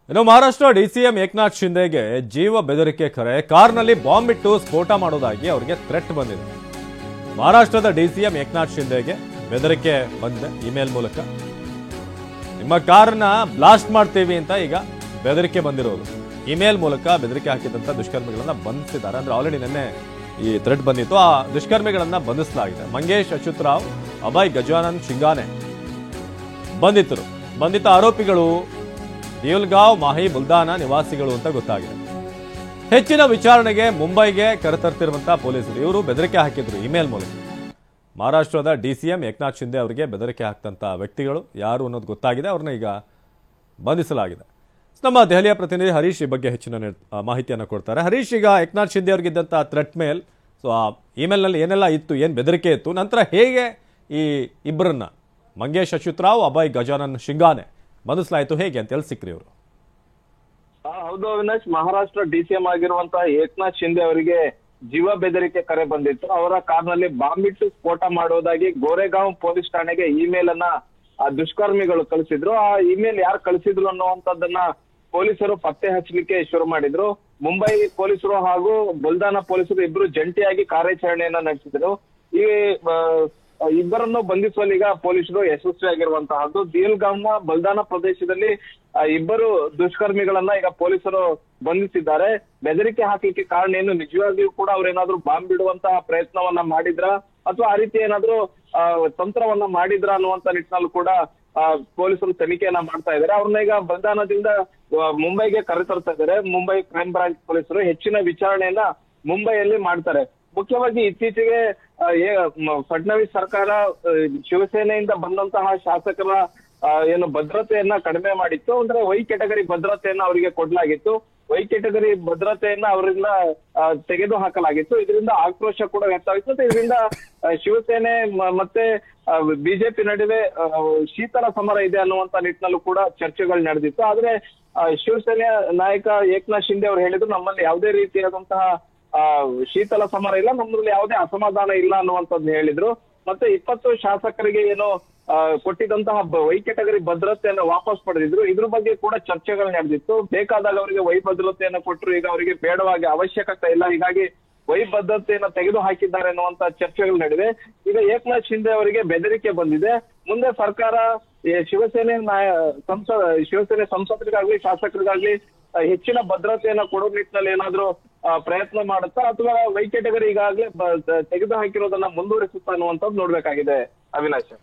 ಇನ್ನು ಮಹಾರಾಷ್ಟ್ರ ಡಿಸಿಎಂ ಏಕನಾಥ್ ಶಿಂದೆಗೆ ಜೀವ ಬೆದರಿಕೆ ಕರೆ, ಕಾರ್ನಲ್ಲಿ ಬಾಂಬ್ ಇಟ್ಟು ಸ್ಫೋಟ ಮಾಡೋದಾಗಿ ಅವರಿಗೆ ಥ್ರೆಟ್ ಬಂದಿದೆ. ಮಹಾರಾಷ್ಟ್ರದ ಡಿಸಿಎಂ ಏಕನಾಥ್ ಶಿಂದೆಗೆ ಬೆದರಿಕೆ ಬಂದಿದೆ ಇಮೇಲ್ ಮೂಲಕ. ನಿಮ್ಮ ಕಾರನ್ನ ಬ್ಲಾಸ್ಟ್ ಮಾಡ್ತೀವಿ ಅಂತ ಈಗ ಬೆದರಿಕೆ ಬಂದಿರೋದು. ಇಮೇಲ್ ಮೂಲಕ ಬೆದರಿಕೆ ಹಾಕಿದಂತ ದುಷ್ಕರ್ಮಿಗಳನ್ನ ಬಂಧಿಸಿದ್ದಾರೆ. ಅಂದ್ರೆ ಆಲ್ರೆಡಿ ನಿನ್ನೆ ಈ ಥ್ರೆಟ್ ಬಂದಿತ್ತು. ಆ ದುಷ್ಕರ್ಮಿಗಳನ್ನ ಬಂಧಿಸಲಾಗಿದೆ. ಮಂಗೇಶ್ ಅಚ್ಯುತ್ ರಾವ್, ಅಭಯ್ ಗಜಾನನ್ ಶಿಂಗಾನೆ ಬಂಧಿತ ಆರೋಪಿಗಳು ದೇವಲ್ಗಾಂವ್ ಮಾಹಿ ಬುಲ್ದಾನ ನಿವಾಸಿಗಳು ಅಂತ ಗೊತ್ತಾಗಿದೆ. ಹೆಚ್ಚಿನ ವಿಚಾರಣೆಗೆ ಮುಂಬೈಗೆ ಕರೆತರ್ತಿರುವಂತಹ ಪೊಲೀಸರು ಇವರು ಬೆದರಿಕೆ ಹಾಕಿದ್ರು ಇಮೇಲ್ ಮೂಲಕ. ಮಹಾರಾಷ್ಟ್ರದ ಡಿಸಿಎಂ ಏಕನಾಥ್ ಶಿಂದೆ ಅವರಿಗೆ ಬೆದರಿಕೆ ಹಾಕ್ತಂತ ವ್ಯಕ್ತಿಗಳು ಯಾರು ಅನ್ನೋದು ಗೊತ್ತಾಗಿದೆ. ಅವ್ರನ್ನ ಈಗ ಬಂಧಿಸಲಾಗಿದೆ. ನಮ್ಮ ದೆಹಲಿಯ ಪ್ರತಿನಿಧಿ ಹರೀಶ್ ಈ ಬಗ್ಗೆ ಹೆಚ್ಚಿನ ಮಾಹಿತಿಯನ್ನು ಕೊಡ್ತಾರೆ. ಹರೀಶ್, ಈಗ ಏಕನಾಥ್ ಶಿಂದೆ ಅವರಿಗಿದ್ದಂಥ ಥ್ರೆಟ್ ಮೇಲ್, ಸೊ ಆ ಇಮೇಲ್ನಲ್ಲಿ ಏನೆಲ್ಲ ಇತ್ತು, ಏನು ಬೆದರಿಕೆ ಇತ್ತು, ನಂತರ ಹೇಗೆ ಈ ಇಬ್ಬರನ್ನ ಮಂಗೇಶ್ ಅಚ್ಯುತ್ ರಾವ್, ಅಭಯ್ ಗಜಾನನ್ ಶಿಂಗಾನೆ ಬಂಧಿಸಲಾಯಿತು, ಹೇಗೆ ಅಂತ ಹೇಳಿ ಸಿಕ್ರಿ ಅವರು? ಹೌದು ಅವಿನಾಶ್, ಮಹಾರಾಷ್ಟ್ರ ಡಿಸಿಎಂ ಆಗಿರುವಂತಹ ಏಕನಾಥ್ ಶಿಂದೆ ಅವರಿಗೆ ಜೀವ ಬೆದರಿಕೆ ಕರೆ ಬಂದಿತ್ತು. ಅವರ ಕಾರ್ನಲ್ಲಿ ಬಾಂಬ್ ಇಟ್ಟು ಸ್ಫೋಟ ಮಾಡೋದಾಗಿ ಗೋರೆಗಾಂವ್ ಪೊಲೀಸ್ ಠಾಣೆಗೆ ಇಮೇಲ್ ಅನ್ನ ದುಷ್ಕರ್ಮಿಗಳು ಕಳಿಸಿದ್ರು. ಆ ಇಮೇಲ್ ಯಾರು ಕಳಿಸಿದ್ರು ಅನ್ನುವಂಥದ್ದನ್ನ ಪೊಲೀಸರು ಪತ್ತೆ ಹಚ್ಚಲಿಕ್ಕೆ ಶುರು ಮಾಡಿದ್ರು. ಮುಂಬೈ ಪೊಲೀಸರು ಹಾಗೂ ಬುಲ್ದಾನ ಪೊಲೀಸರು ಇಬ್ರು ಜಂಟಿಯಾಗಿ ಕಾರ್ಯಾಚರಣೆಯನ್ನ ನಡೆಸಿದ್ರು. ಈ ಇಬ್ಬರನ್ನು ಬಂಧಿಸುವಲ್ಲಿ ಈಗ ಪೊಲೀಸರು ಯಶಸ್ವಿಯಾಗಿರುವಂತಹದ್ದು. ದಿಯಲ್ಗಾಂವ್ನ ಬಲ್ದಾನ ಪ್ರದೇಶದಲ್ಲಿ ಇಬ್ಬರು ದುಷ್ಕರ್ಮಿಗಳನ್ನ ಈಗ ಪೊಲೀಸರು ಬಂಧಿಸಿದ್ದಾರೆ. ಬೆದರಿಕೆ ಹಾಕಲಿಕ್ಕೆ ಕಾರಣ ಏನು, ನಿಜವಾಗಿಯೂ ಕೂಡ ಅವ್ರೇನಾದ್ರೂ ಬಾಂಬ್ ಬಿಡುವಂತಹ ಪ್ರಯತ್ನವನ್ನ ಮಾಡಿದ್ರ ಅಥವಾ ಆ ರೀತಿ ಏನಾದ್ರೂ ತಂತ್ರವನ್ನ ಮಾಡಿದ್ರ ಅನ್ನುವಂತ ನಿಟ್ಟಿನಲ್ಲಿ ಕೂಡ ಪೊಲೀಸರು ತನಿಖೆಯನ್ನ ಮಾಡ್ತಾ ಇದ್ದಾರೆ. ಅವ್ರನ್ನ ಈಗ ಬಲ್ದಾನದಿಂದ ಮುಂಬೈಗೆ ಕರೆತರ್ತಾ ಇದ್ದಾರೆ. ಮುಂಬೈ ಕ್ರೈಮ್ ಬ್ರಾಂಚ್ ಪೊಲೀಸರು ಹೆಚ್ಚಿನ ವಿಚಾರಣೆಯನ್ನ ಮುಂಬೈಯಲ್ಲಿ ಮಾಡ್ತಾರೆ. ಮುಖ್ಯವಾಗಿ ಇತ್ತೀಚೆಗೆ ಫಡ್ನವೀಸ್ ಸರ್ಕಾರ ಶಿವಸೇನೆಯಿಂದ ಬಂದಂತಹ ಶಾಸಕರ ಏನು ಭದ್ರತೆಯನ್ನ ಕಡಿಮೆ ಮಾಡಿತ್ತು. ಅಂದ್ರೆ ವೈ ಕೆಟಗರಿ ಭದ್ರತೆಯನ್ನ ಅವರಿಗೆ ಕೊಡ್ಲಾಗಿತ್ತು. ವೈ ಕೆಟಗರಿ ಭದ್ರತೆಯನ್ನ ಅವರಿಂದ ತೆಗೆದು ಹಾಕಲಾಗಿತ್ತು. ಇದರಿಂದ ಆಕ್ರೋಶ ಕೂಡ ವ್ಯಕ್ತವಾಗಿತ್ತು. ಮತ್ತೆ ಇದರಿಂದ ಶಿವಸೇನೆ ಮತ್ತೆ ಬಿಜೆಪಿ ನಡುವೆ ಶೀತಲ ಸಮರ ಇದೆ ಅನ್ನುವಂತ ನಿಟ್ಟಿನಲ್ಲೂ ಕೂಡ ಚರ್ಚೆಗಳು ನಡೆದಿತ್ತು. ಆದ್ರೆ ಶಿವಸೇನೆಯ ನಾಯಕ ಏಕನಾಥ್ ಶಿಂದೆ ಅವರು ಹೇಳಿದ್ರು, ನಮ್ಮಲ್ಲಿ ಯಾವುದೇ ರೀತಿಯಾದಂತಹ ಶೀತಲ ಸಮರ ಇಲ್ಲ, ನಮ್ಮಲ್ಲಿ ಯಾವುದೇ ಅಸಮಾಧಾನ ಇಲ್ಲ ಅನ್ನುವಂಥದ್ದು ಹೇಳಿದ್ರು. ಮತ್ತೆ 20 ಶಾಸಕರಿಗೆ ಏನು ಕೊಟ್ಟಿದ್ದಂತಹ ವೈ ಕೆಟಗರಿ ಭದ್ರತೆಯನ್ನು ವಾಪಸ್ ಪಡೆದಿದ್ರು. ಇದ್ರ ಬಗ್ಗೆ ಕೂಡ ಚರ್ಚೆಗಳು ನಡೆದಿತ್ತು. ಬೇಕಾದಾಗ ಅವರಿಗೆ ವೈ ಭದ್ರತೆಯನ್ನು ಕೊಟ್ಟರು, ಈಗ ಅವರಿಗೆ ಬೇಡವಾಗಿ ಅವಶ್ಯಕತೆ ಇಲ್ಲ, ಹೀಗಾಗಿ ವೈ ಭದ್ರತೆಯನ್ನು ತೆಗೆದು ಹಾಕಿದ್ದಾರೆ ಅನ್ನುವಂತ ಚರ್ಚೆಗಳು ನಡೆದಿವೆ. ಈಗ ಏಕನಾಥ್ ಶಿಂದೆ ಅವರಿಗೆ ಬೆದರಿಕೆ ಬಂದಿದೆ. ಮುಂದೆ ಸರ್ಕಾರ ಶಿವಸೇನೆ ಸಂಸದರಿಗಾಗ್ಲಿ ಶಾಸಕರಿಗಾಗ್ಲಿ ಹೆಚ್ಚಿನ ಭದ್ರತೆಯನ್ನ ಕೊಡೋ ನಿಟ್ಟಿನಲ್ಲಿ ಏನಾದ್ರೂ ಪ್ರಯತ್ನ ಮಾಡುತ್ತಾ ಅಥವಾ ವೈ ಕೆಟಗರಿ ಈಗಾಗಲೇ ತೆಗೆದು ಹಾಕಿರೋದನ್ನ ಮುಂದುವರಿಸುತ್ತಾ ಅನ್ನುವಂಥದ್ದು ನೋಡ್ಬೇಕಾಗಿದೆ. ಅವಿನಾಶ್,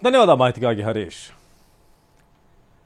ಧನ್ಯವಾದ ಮಾಹಿತಿಗಾಗಿ ಹರೀಶ್.